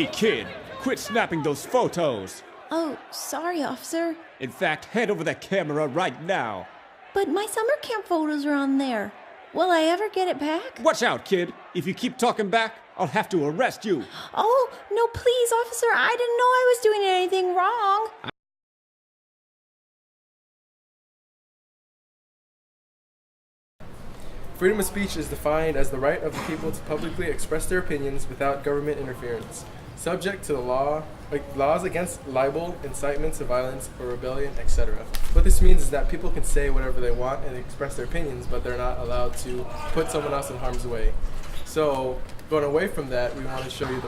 Hey kid, quit snapping those photos. Oh, sorry, officer. In fact, hand over that camera right now. But my summer camp photos are on there. Will I ever get it back? Watch out, kid. If you keep talking back, I'll have to arrest you. Oh, no, please, officer. I didn't know I was doing anything wrong. Freedom of speech is defined as the right of the people to publicly express their opinions without government interference, subject to the laws against libel, incitement to violence or rebellion, etc. What this means is that people can say whatever they want and express their opinions, but they're not allowed to put someone else in harm's way. So, going away from that, we want to show you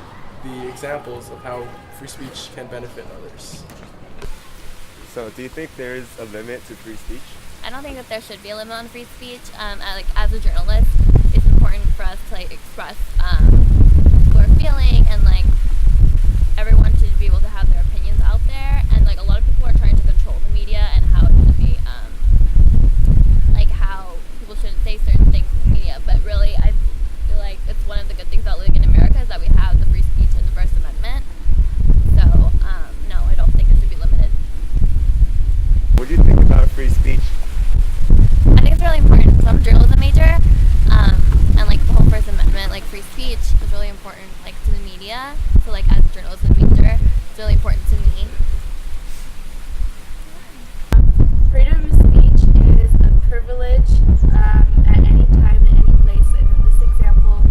the examples of how free speech can benefit others. So, do you think there is a limit to free speech? I don't think that there should be a limit on free speech. As a journalist, it's important for us to express what we're feeling, and everyone should be able to have their opinions out there. And a lot of people are trying to control the media and how it should be, how people shouldn't say certain things in the media. But really, I feel like it's one of the good things about living in America is that we have the free speech and the First Amendment. So no, I don't think it should be limited. What do you think about free speech? I think it's really important. So I'm a journalism major, and the whole First Amendment, free speech is really important, to the media. So as a journalism major, it's really important to me. Freedom of speech is a privilege at any time, in any place. And in this example,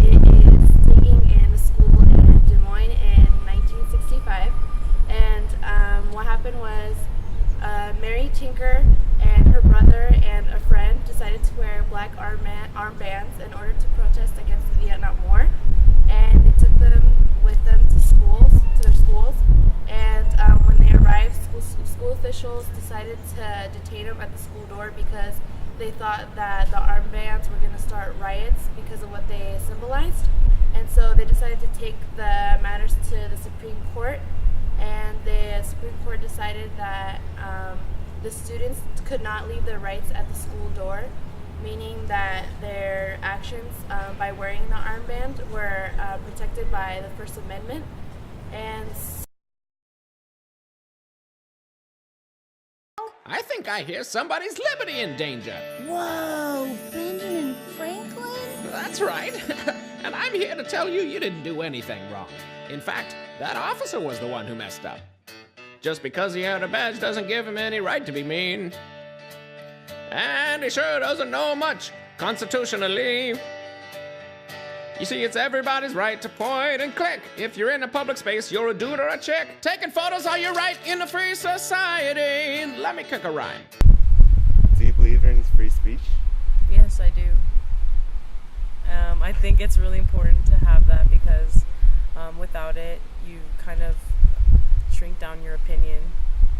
it is taking in a school in Des Moines in 1965. And what happened was Mary Tinker and her brother and a friend decided to wear black armbands in order to protest against the Vietnam War. And they took them with them to their schools. And when they arrived, school officials decided to detain them at the school door because they thought that the armbands were going to start riots because of what they symbolized. And so they decided to take the matters to the Supreme Court. And the Supreme Court decided that the students could not leave their rights at the school door, meaning that their actions by wearing the armband were protected by the First Amendment. And I think I hear somebody's liberty in danger. Whoa, Benjamin Franklin? That's right. And I'm here to tell you you didn't do anything wrong. In fact, that officer was the one who messed up. Just because he had a badge doesn't give him any right to be mean. And he sure doesn't know much constitutionally. You see, it's everybody's right to point and click. If you're in a public space, you're a dude or a chick. Taking photos are your right in a free society. Let me kick a rhyme. Do you believe in free speech? Yes, I do. I think it's really important to have that because without it, you kind of shrink down your opinion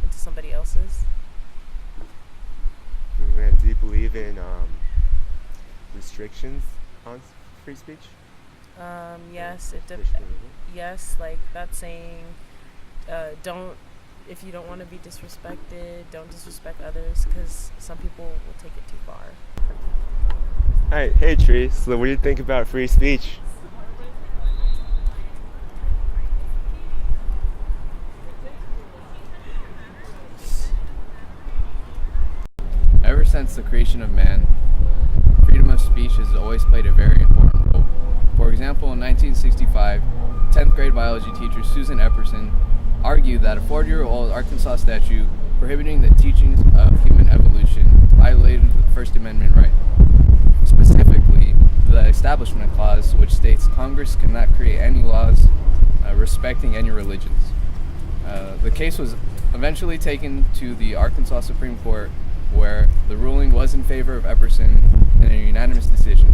into somebody else's. And do you believe in restrictions on free speech? Yes, yes, that's saying if you don't want to be disrespected, don't disrespect others, because some people will take it too far. Alright, hey Tree, so what do you think about free speech? Ever since the creation of man, freedom of speech has always played a very important role. For example, in 1965, 10th grade biology teacher Susan Epperson argued that a 40-year-old Arkansas statute prohibiting the teachings of human evolution violated the First Amendment right. Specifically, the Establishment Clause, which states Congress cannot create any laws respecting any religions. The case was eventually taken to the Arkansas Supreme Court, where the ruling was in favor of Epperson in a unanimous decision.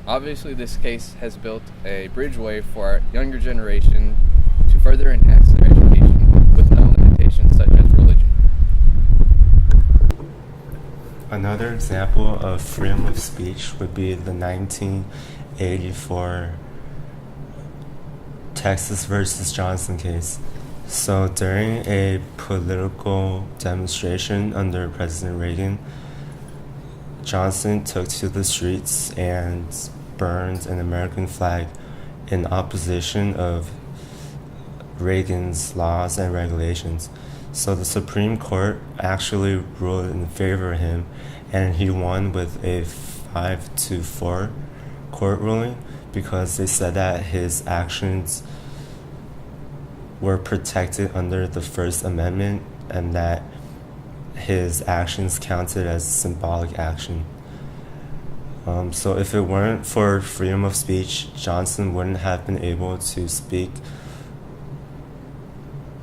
Obviously, this case has built a bridgeway for our younger generation to further enhance their education with no limitations such as religion. Another example of freedom of speech would be the 1984 Texas versus Johnson case. So during a political demonstration under President Reagan, Johnson took to the streets and burned an American flag in opposition of Reagan's laws and regulations. So the Supreme Court actually ruled in favor of him, and he won with a 5-4 court ruling because they said that his actions were protected under the First Amendment and that his actions counted as symbolic action. So if it weren't for freedom of speech, Johnson wouldn't have been able to speak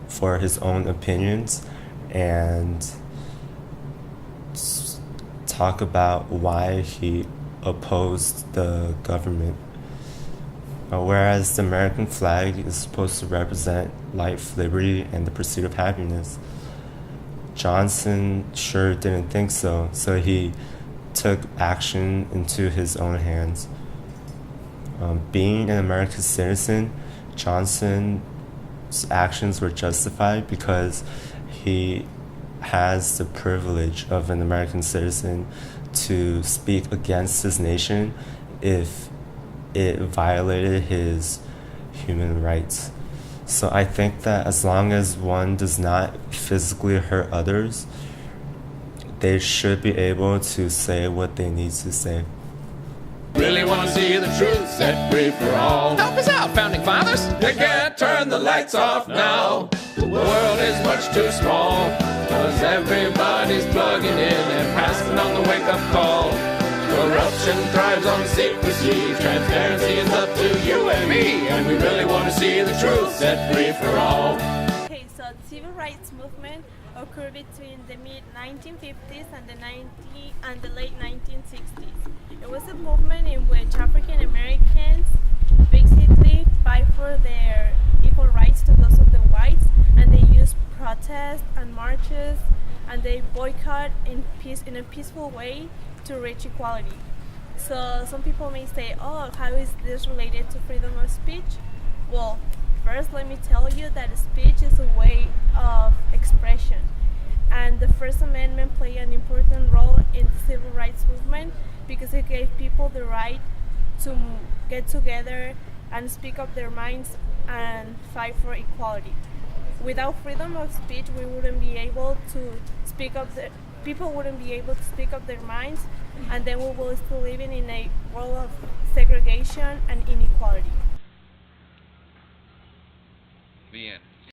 for his own opinions and talk about why he opposed the government. Whereas the American flag is supposed to represent life, liberty, and the pursuit of happiness, Johnson sure didn't think so, so he took action into his own hands. Being an American citizen, Johnson's actions were justified because he has the privilege of an American citizen to speak against his nation if it violated his human rights. So I think that as long as one does not physically hurt others, they should be able to say what they need to say. Really want to see the truth set free for all. Help us out, Founding Fathers. You can't turn the lights off now. The world is much too small, 'cause everybody's plugging in and passing on the wake-up call. Corruption thrives on secrecy. Transparency is up to you and me, and we really want to see the truth set free for all. Okay, so the civil rights movement occurred between the mid-1950s and the late 1960s. It was a movement in which African Americans basically fight for their equal rights to those of the whites, and they used protests and marches, and they boycott in a peaceful way to reach equality. So some people may say, oh, how is this related to freedom of speech? Well, first let me tell you that speech is a way of expression, and the First Amendment played an important role in the civil rights movement because it gave people the right to get together and speak up their minds and fight for equality. Without freedom of speech, we wouldn't be able to speak up. People wouldn't be able to speak up their minds, and then we will still living in a world of segregation and inequality. The end.